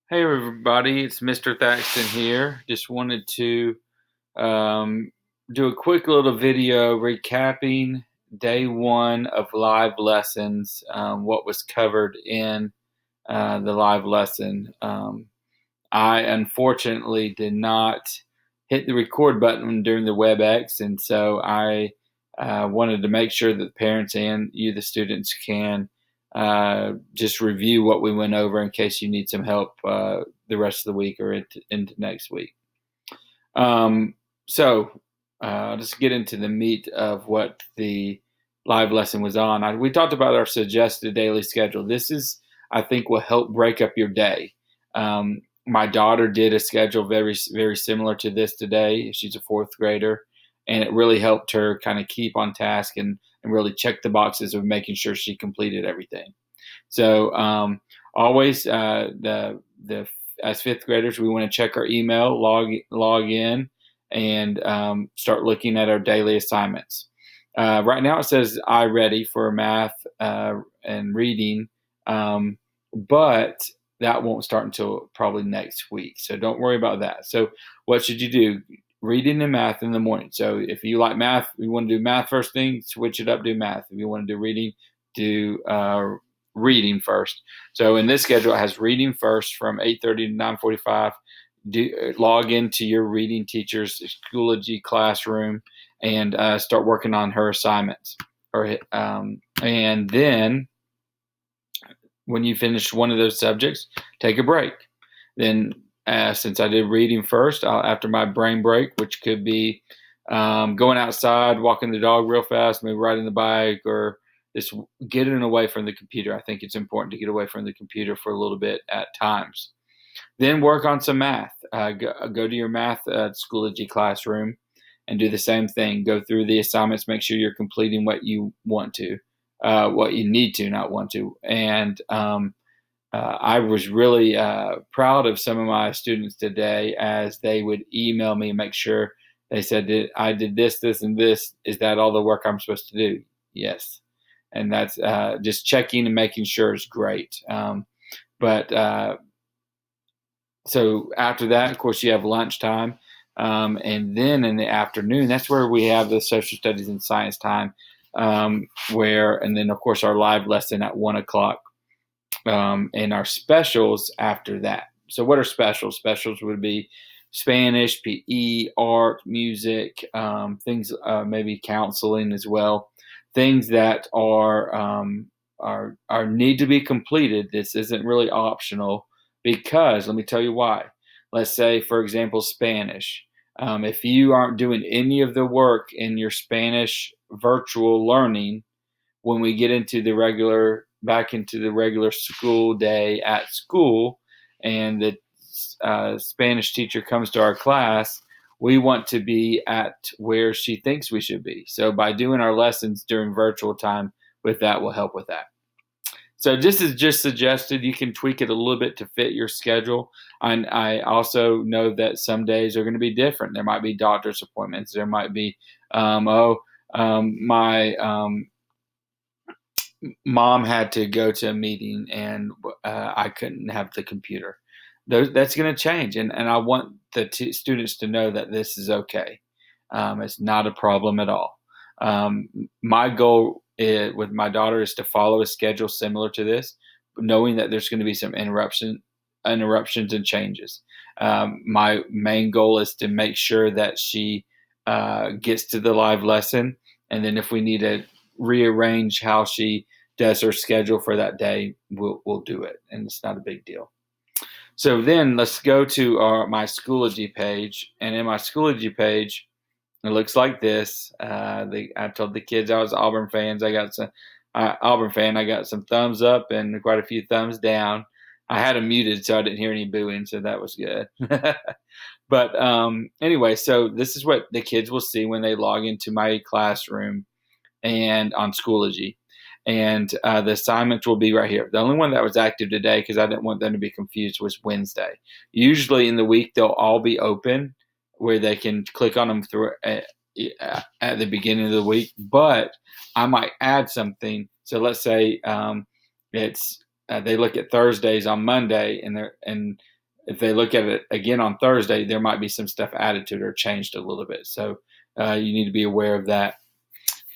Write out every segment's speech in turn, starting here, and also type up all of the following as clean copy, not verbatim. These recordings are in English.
Hey everybody, it's Mr. Thaxton here. Just wanted to um, do a quick little video recapping day one of live lessons, what was covered in the live lesson. I unfortunately did not hit the record button during the WebEx, and so I wanted to make sure that the parents and you, the students, can just review what we went over in case you need some help the rest of the week or into next week. Um, so let's get into the meat of what the live lesson was on. We talked about our suggested daily schedule. This is, I think, will help break up your day. My daughter did a schedule very similar to this today. She's a fourth grader, and it really helped her kind of keep on task and really check the boxes of making sure she completed everything. So always the as fifth graders, we want to check our email, log in, and start looking at our daily assignments. Right now, it says iReady for math and reading, but that won't start until probably next week. So don't worry about that. So what should you do? Reading and math in the morning. So if you like math, you want to do math first thing, switch it up, do math. If you want to do reading, do reading first. So in this schedule, it has reading first from 8:30 to 9:45. Log into your reading teacher's Schoology classroom and start working on her assignments. And then when you finish one of those subjects, take a break. Then, since I did reading first, after my brain break, which could be going outside, walking the dog real fast, maybe riding the bike, or just getting away from the computer. I think it's important to get away from the computer for a little bit at times. Then work on some math. Go to your math Schoology classroom and do the same thing. Go through the assignments, make sure you're completing what you want to, what you need to, not want to. And I was really proud of some of my students today as they would email me and make sure they said, I did this, this, and this. Is that all the work I'm supposed to do? Yes. And that's just checking and making sure is great. But so after that, of course, you have lunchtime. And then in the afternoon, that's where we have the social studies and science time, and then, of course, our live lesson at 1 o'clock, and our specials after that. So what are specials? Specials would be Spanish, PE, art, music, things, maybe counseling as well. Things that are need to be completed. This isn't really optional because let me tell you why. Let's say, for example, Spanish. If you aren't doing any of the work in your Spanish virtual learning, when we get into the regular school day at school, and the Spanish teacher comes to our class, we want to be at where she thinks we should be. So by doing our lessons during virtual time with that will help with that. So this is just suggested. You can tweak it a little bit to fit your schedule. And I also know that some days are going to be different. There might be doctor's appointments. There might be, my mom had to go to a meeting and I couldn't have the computer. That's going to change. And I want the students to know that this is okay. It's not a problem at all. My goal with my daughter is to follow a schedule similar to this, knowing that there's going to be some interruptions and changes. My main goal is to make sure that she gets to the live lesson, and then if we need to rearrange how she does her schedule for that day, we'll do it, and it's not a big deal. So then let's go to my Schoology page, and in my Schoology page, it looks like this. I told the kids I was Auburn fans. I got some Auburn fan. I got some thumbs up and quite a few thumbs down. I had them muted so I didn't hear any booing, so that was good. But anyway, so this is what the kids will see when they log into my classroom and on Schoology. And the assignments will be right here. The only one that was active today, because I didn't want them to be confused, was Wednesday. Usually in the week, they'll all be open where they can click on them through at the beginning of the week. But I might add something. So let's say it's they look at Thursdays on Monday, and if they look at it again on Thursday, there might be some stuff added to it or changed a little bit. So you need to be aware of that.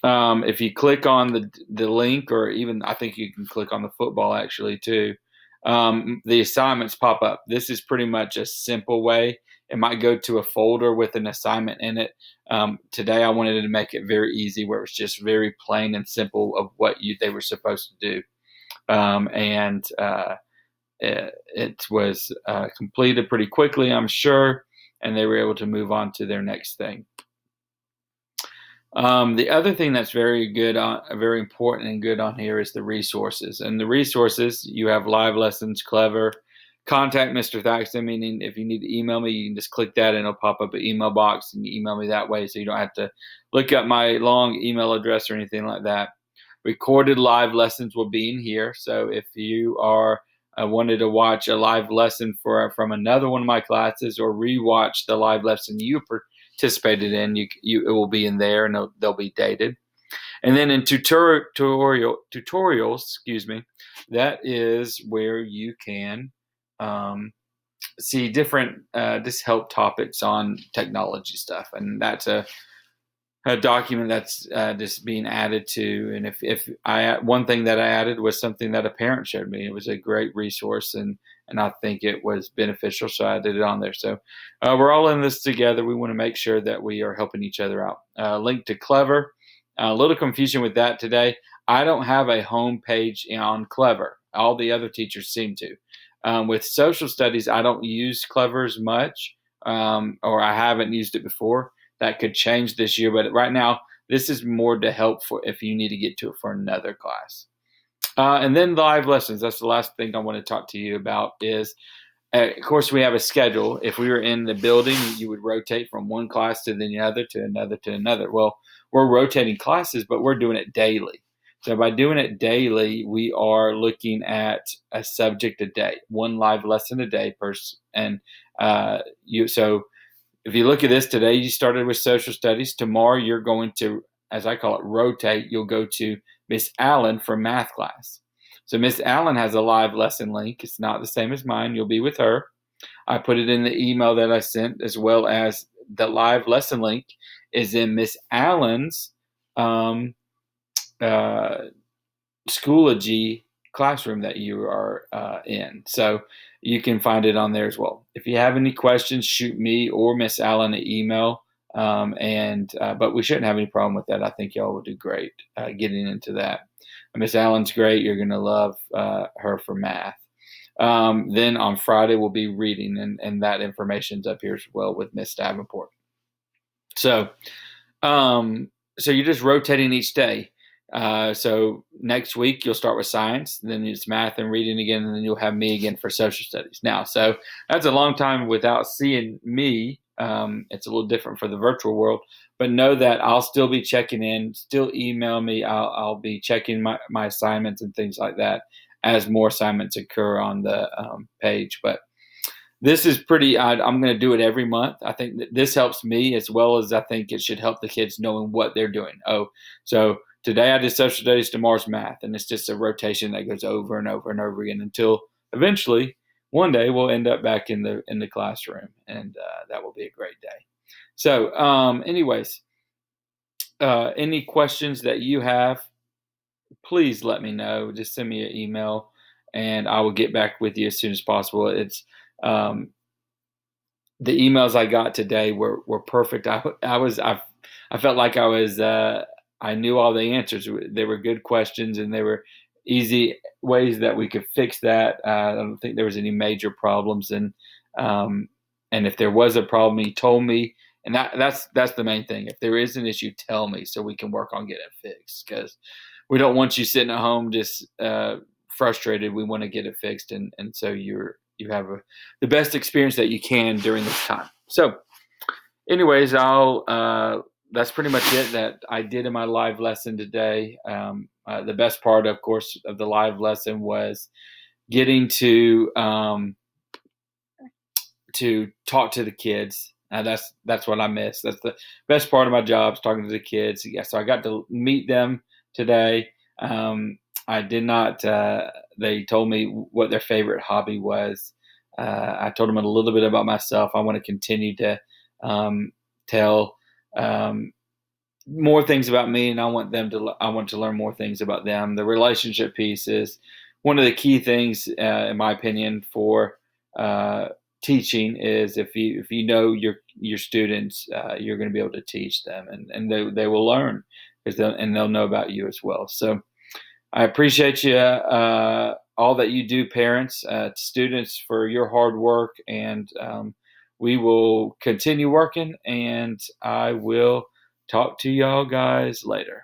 If you click on the link, or even I think you can click on the football actually too, the assignments pop up. This is pretty much a simple way. It might go to a folder with an assignment in it. Today I wanted to make it very easy, where it's just very plain and simple of what they were supposed to do. And it was completed pretty quickly, I'm sure, and they were able to move on to their next thing. The other thing that's very good, very important and good on here is the resources. And the resources, you have Live Lessons, Clever, Contact Mr. Thaxton, meaning if you need to email me, you can just click that and it'll pop up an email box and you email me that way, so you don't have to look up my long email address or anything like that. Recorded live lessons will be in here. So if you are wanted to watch a live lesson from another one of my classes, or rewatch the live lesson you participated in, it will be in there, and they'll be dated. And then in tutorials, that is where you can see different just help topics on technology stuff, and that's a document that's just being added to. And if one thing that I added was something that a parent showed me. It was a great resource, and I think it was beneficial, so I did it on there. So we're all in this together. We want to make sure that we are helping each other out. Link to Clever. A little confusion with that today. I don't have a home page on Clever. All the other teachers seem to. With social studies, I don't use Clever as much, or I haven't used it before. That could change this year, but right now, this is more to help for if you need to get to it for another class. And then live lessons. That's the last thing I want to talk to you about is, of course, we have a schedule. If we were in the building, you would rotate from one class to the other, to another, to another. Well, we're rotating classes, but we're doing it daily. So by doing it daily, we are looking at a subject a day, one live lesson a day and so if you look at this today, you started with social studies. Tomorrow, you're going to, as I call it, rotate. You'll go to Miss Allen for math class. So Miss Allen has a live lesson link. It's not the same as mine. You'll be with her. I put it in the email that I sent, as well as the live lesson link is in Miss Allen's Schoology classroom that you are in. So you can find it on there as well. If you have any questions, shoot me or Miss Allen an email. But we shouldn't have any problem with that. I think y'all will do great getting into that. Miss Allen's great. You're going to love her for math. Then on Friday, we'll be reading, and that information's up here as well with Miss Davenport. So you're just rotating each day. So next week you'll start with science, then it's math and reading again, and then you'll have me again for social studies. Now, so that's a long time without seeing me. It's a little different for the virtual world, but know that I'll still be checking in, still email me. I'll be checking my assignments and things like that as more assignments occur on the page. But this is pretty, I'm going to do it every month. I think that this helps me, as well as I think it should help the kids knowing what they're doing. So today I did social studies, tomorrow's math, and it's just a rotation that goes over and over and over again until eventually one day we'll end up back in the classroom, and that will be a great day. So anyways, any questions that you have, please let me know. Just send me an email and I will get back with you as soon as possible. It's the emails I got today were perfect. I felt like I knew all the answers. They were good questions, and they were easy ways that we could fix that. I don't think there was any major problems, and if there was a problem, he told me, and that's the main thing. If there is an issue, tell me so we can work on getting it fixed, because we don't want you sitting at home just frustrated. We want to get it fixed, and so you have the best experience that you can during this time. So anyways, that's pretty much it that I did in my live lesson today. The best part, of course, of the live lesson was getting to talk to the kids. That's what I missed. That's the best part of my job, is talking to the kids. Yeah, so I got to meet them today. I did not. They told me what their favorite hobby was. I told them a little bit about myself. I want to continue to tell um, more things about me, and I want to learn more things about them. The relationship piece is one of the key things, in my opinion, for uh, teaching. Is if you know your students, you're going to be able to teach them, and they will learn because they'll know about you as well. So I appreciate you, all that you do, parents, students, for your hard work, and we will continue working. And I will talk to y'all guys later.